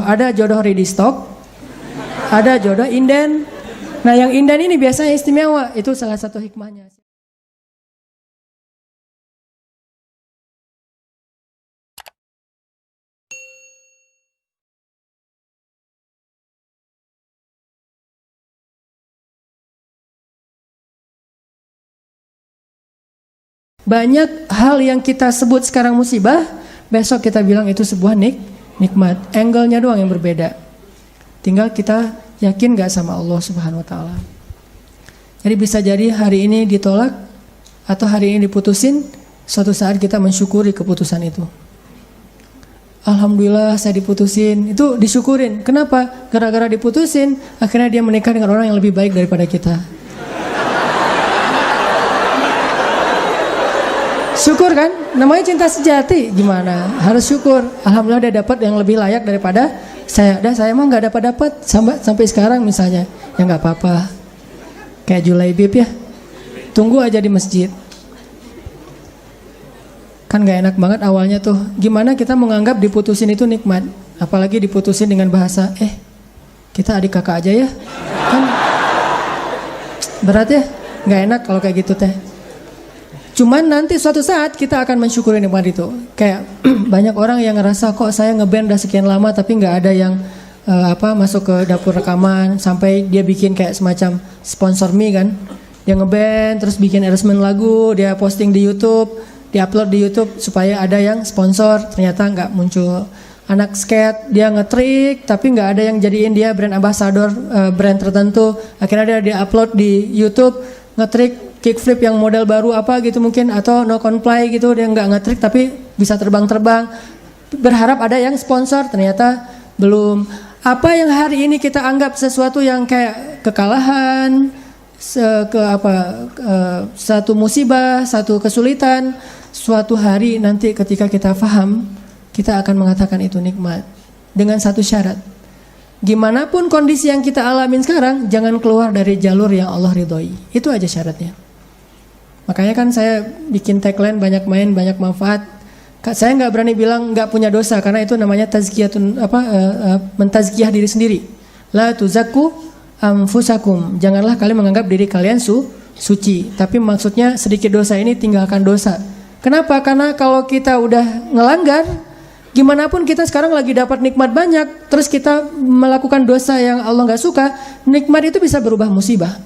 Ada jodoh ready stock, ada jodoh inden. Nah yang inden ini biasanya istimewa, itu salah satu hikmahnya. Banyak hal yang kita sebut sekarang musibah, besok kita bilang itu sebuah nikmat. Angle-nya doang yang berbeda. Tinggal kita yakin gak sama Allah Subhanahu wa Ta'ala. Jadi bisa jadi hari ini ditolak atau hari ini diputusin, suatu saat kita mensyukuri keputusan itu. Alhamdulillah saya diputusin, itu disyukurin. Kenapa? Gara-gara diputusin, akhirnya dia menikah dengan orang yang lebih baik daripada kita. Syukur kan? Namanya cinta sejati. Gimana? Harus syukur. Alhamdulillah dia dapat yang lebih layak daripada saya. Dan saya mah nggak dapat sampai sekarang misalnya. Ya nggak apa-apa. Kayak Julaibib ya. Tunggu aja di masjid. Kan nggak enak banget awalnya tuh. Gimana kita menganggap diputusin itu nikmat? Apalagi diputusin dengan bahasa kita adik kakak aja ya. Kan berat ya. Nggak enak kalau kayak gitu teh. Cuman nanti suatu saat kita akan mensyukuri nikmat itu. Kayak banyak orang yang ngerasa kok saya ngeband udah sekian lama tapi nggak ada yang masuk ke dapur rekaman sampai dia bikin kayak semacam sponsor me kan. Dia ngeband terus bikin arrangement lagu, dia posting di YouTube, diupload di YouTube supaya ada yang sponsor. Ternyata nggak muncul. Anak skate dia ngetrik tapi nggak ada yang jadiin dia brand ambassador brand tertentu. Akhirnya dia upload di YouTube ngetrik kickflip yang model baru apa gitu mungkin atau no comply gitu, dia nggak ngetrik tapi bisa terbang-terbang, berharap ada yang sponsor, ternyata belum. Apa yang hari ini kita anggap sesuatu yang kayak kekalahan, satu musibah, satu kesulitan, suatu hari nanti ketika kita paham, kita akan mengatakan itu nikmat dengan satu syarat. Gimana pun kondisi yang kita alamin sekarang, jangan keluar dari jalur yang Allah ridhoi. Itu aja syaratnya. Makanya kan saya bikin tagline banyak main, banyak manfaat. Saya nggak berani bilang nggak punya dosa karena itu namanya tazkiyatun mentazkiyah diri sendiri. La tuzakku anfusakum. Janganlah kalian menganggap diri kalian suci. Tapi maksudnya sedikit dosa ini tinggalkan dosa. Kenapa? Karena kalau kita udah ngelanggar, gimana pun kita sekarang lagi dapat nikmat banyak, terus kita melakukan dosa yang Allah nggak suka, nikmat itu bisa berubah musibah.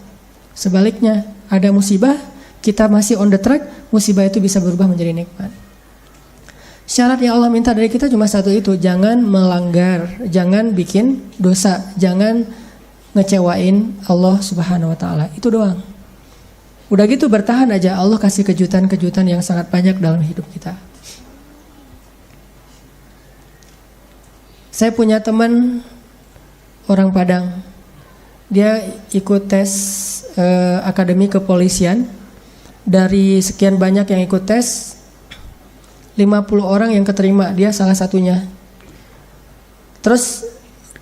Sebaliknya, ada musibah, kita masih on the track, musibah itu bisa berubah menjadi nikmat. Syarat yang Allah minta dari kita cuma satu itu, jangan melanggar, jangan bikin dosa, jangan ngecewain Allah Subhanahu wa Ta'ala. Itu doang. Udah gitu bertahan aja, Allah kasih kejutan-kejutan yang sangat banyak dalam hidup kita. Saya punya teman orang Padang, dia ikut tes akademi kepolisian. Dari sekian banyak yang ikut tes, 50 orang yang keterima, dia salah satunya. Terus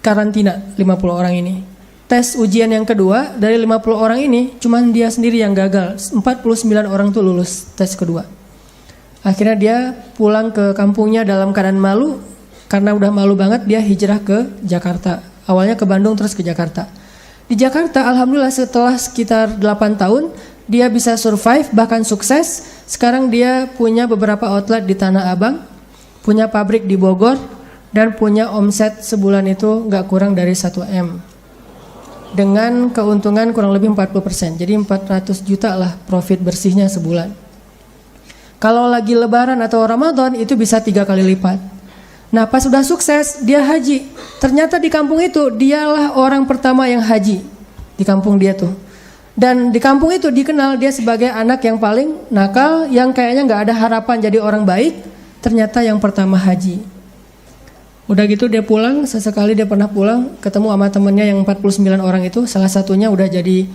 karantina 50 orang ini. Tes ujian yang kedua, dari 50 orang ini, cuman dia sendiri yang gagal. 49 orang tuh lulus tes kedua. Akhirnya dia pulang ke kampungnya dalam keadaan malu. Karena udah malu banget, dia hijrah ke Jakarta. Awalnya ke Bandung, terus ke Jakarta. Di Jakarta, alhamdulillah setelah sekitar 8 tahun, dia bisa survive, bahkan sukses. Sekarang dia punya beberapa outlet di Tanah Abang, punya pabrik di Bogor, dan punya omset sebulan itu gak kurang dari 1 M. Dengan keuntungan kurang lebih 40%, jadi 400 juta lah profit bersihnya sebulan. Kalau lagi lebaran atau Ramadan itu bisa 3 kali lipat. Nah pas sudah sukses, dia haji. Ternyata di kampung itu, dialah orang pertama yang haji. Di kampung dia tuh. Dan di kampung itu dikenal dia sebagai anak yang paling nakal, yang kayaknya gak ada harapan jadi orang baik, ternyata yang pertama haji. Udah gitu dia pulang, sesekali dia pernah pulang, ketemu sama temennya yang 49 orang itu, salah satunya udah jadi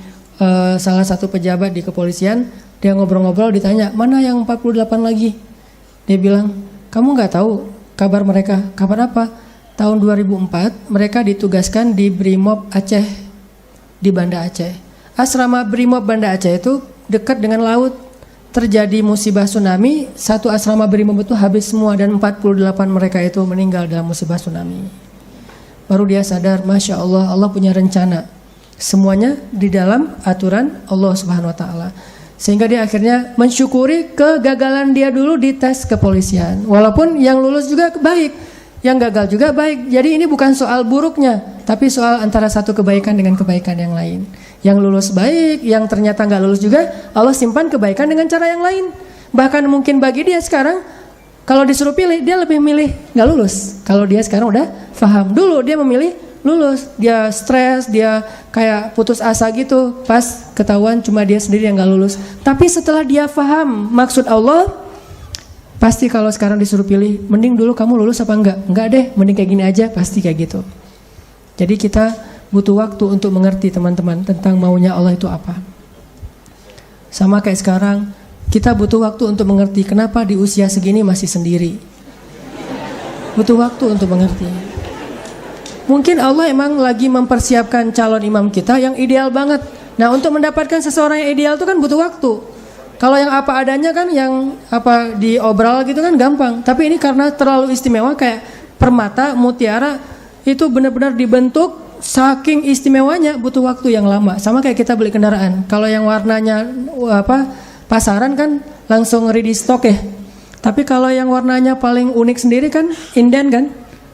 salah satu pejabat di kepolisian. Dia ngobrol-ngobrol, ditanya, mana yang 48 lagi? Dia bilang, kamu gak tahu kabar mereka? Kabar apa? Tahun 2004 mereka ditugaskan di Brimob Aceh, di Banda Aceh. Asrama Brimob Banda Aceh itu dekat dengan laut. Terjadi musibah tsunami, satu asrama Brimob itu habis semua dan 48 mereka itu meninggal dalam musibah tsunami. baru dia sadar, Masya Allah, Allah punya rencana. Semuanya di dalam aturan Allah Subhanahu Wa Taala. Sehingga dia akhirnya mensyukuri kegagalan dia dulu di tes kepolisian. Walaupun yang lulus juga baik, yang gagal juga baik. Jadi ini bukan soal buruknya, tapi soal antara satu kebaikan dengan kebaikan yang lain. Yang lulus baik, yang ternyata nggak lulus juga, Allah simpan kebaikan dengan cara yang lain. Bahkan mungkin bagi dia sekarang, kalau disuruh pilih, dia lebih milih nggak lulus. Kalau dia sekarang udah paham. Dulu dia memilih lulus, dia stres, dia kayak putus asa gitu. Pas ketahuan cuma dia sendiri yang nggak lulus. Tapi setelah dia paham maksud Allah, pasti kalau sekarang disuruh pilih, mending dulu kamu lulus apa enggak? Enggak deh, mending kayak gini aja, pasti kayak gitu. Jadi kita butuh waktu untuk mengerti teman-teman tentang maunya Allah itu apa. Sama kayak sekarang, kita butuh waktu untuk mengerti kenapa di usia segini masih sendiri. Butuh waktu untuk mengerti. Mungkin Allah emang lagi mempersiapkan calon imam kita yang ideal banget. Nah, untuk mendapatkan seseorang yang ideal itu kan butuh waktu. Kalau yang apa adanya kan, yang apa diobral gitu kan gampang. Tapi ini karena terlalu istimewa, kayak permata, mutiara, itu benar-benar dibentuk saking istimewanya, butuh waktu yang lama. Sama kayak kita beli kendaraan. Kalau yang warnanya pasaran kan langsung ready stock ya. Tapi kalau yang warnanya paling unik sendiri kan inden kan.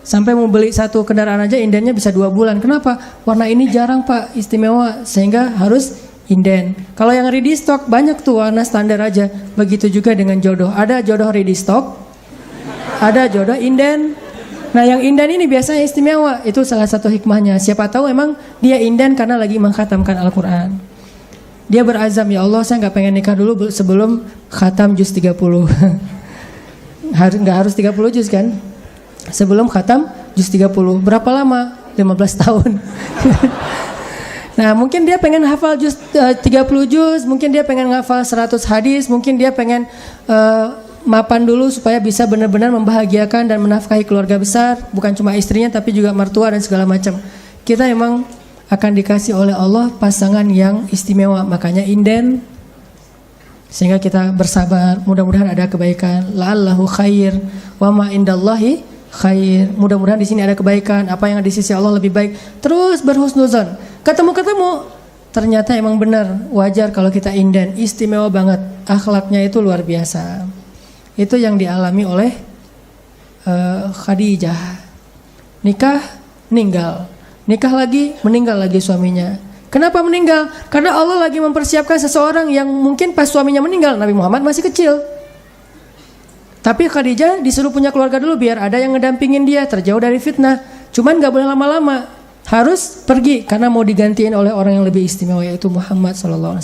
Sampai mau beli satu kendaraan aja indennya bisa 2 bulan. Kenapa? Warna ini jarang Pak, istimewa, sehingga harus inden. Kalau yang ready stock banyak tuh warna standar aja. Begitu juga dengan jodoh. Ada jodoh ready stock, ada jodoh inden. Nah yang inden ini biasanya istimewa. Itu salah satu hikmahnya. Siapa tahu emang dia inden karena lagi mengkhatamkan Al-Quran. Dia berazam, ya Allah saya gak pengen nikah dulu sebelum khatam juz 30. Gak harus 30 juz kan? Sebelum khatam juz 30. Berapa lama? 15 tahun. Nah mungkin dia pengen hafal juz 30 juz, mungkin dia pengen hafal 100 hadis, mungkin dia pengen mapan dulu supaya bisa benar-benar membahagiakan dan menafkahi keluarga besar, bukan cuma istrinya tapi juga mertua dan segala macam. Kita emang akan dikasih oleh Allah pasangan yang istimewa, makanya inden. Sehingga kita bersabar, mudah-mudahan ada kebaikan. La'allahu khair wa ma indallahi khair. Mudah-mudahan di sini ada kebaikan, apa yang ada di sisi Allah lebih baik. Terus berhusnuzon. Ketemu-ketemu ternyata emang benar, wajar kalau kita inden, istimewa banget. Akhlaknya itu luar biasa. Itu yang dialami oleh Khadijah. Nikah, meninggal. Nikah lagi, meninggal lagi suaminya. Kenapa meninggal? Karena Allah lagi mempersiapkan seseorang yang mungkin pas suaminya meninggal, Nabi Muhammad masih kecil. Tapi Khadijah disuruh punya keluarga dulu biar ada yang ngedampingin dia, terjauh dari fitnah. Cuman gak boleh lama-lama, harus pergi karena mau digantiin oleh orang yang lebih istimewa, yaitu Muhammad SAW.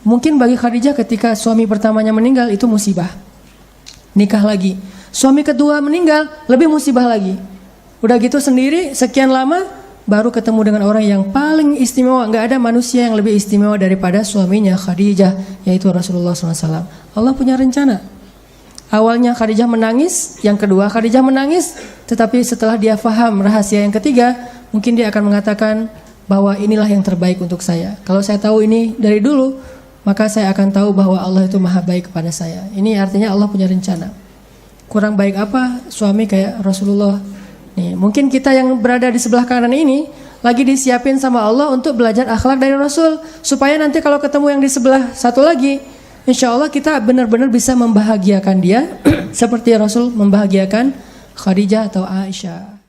Mungkin bagi Khadijah ketika suami pertamanya meninggal itu musibah. Nikah lagi, suami kedua meninggal, lebih musibah lagi. Udah gitu sendiri, sekian lama baru ketemu dengan orang yang paling istimewa. Gak ada manusia yang lebih istimewa daripada suaminya Khadijah, yaitu Rasulullah SAW. Allah punya rencana. Awalnya Khadijah menangis, yang kedua Khadijah menangis, tetapi setelah dia faham rahasia yang ketiga, mungkin dia akan mengatakan bahwa inilah yang terbaik untuk saya. Kalau saya tahu ini dari dulu, maka saya akan tahu bahwa Allah itu maha baik kepada saya. Ini artinya Allah punya rencana. Kurang baik apa suami kayak Rasulullah? Nih, mungkin kita yang berada di sebelah kanan ini lagi disiapin sama Allah untuk belajar akhlak dari Rasul, supaya nanti kalau ketemu yang di sebelah satu lagi, insya Allah kita benar-benar bisa membahagiakan dia seperti Rasul membahagiakan Khadijah atau Aisyah.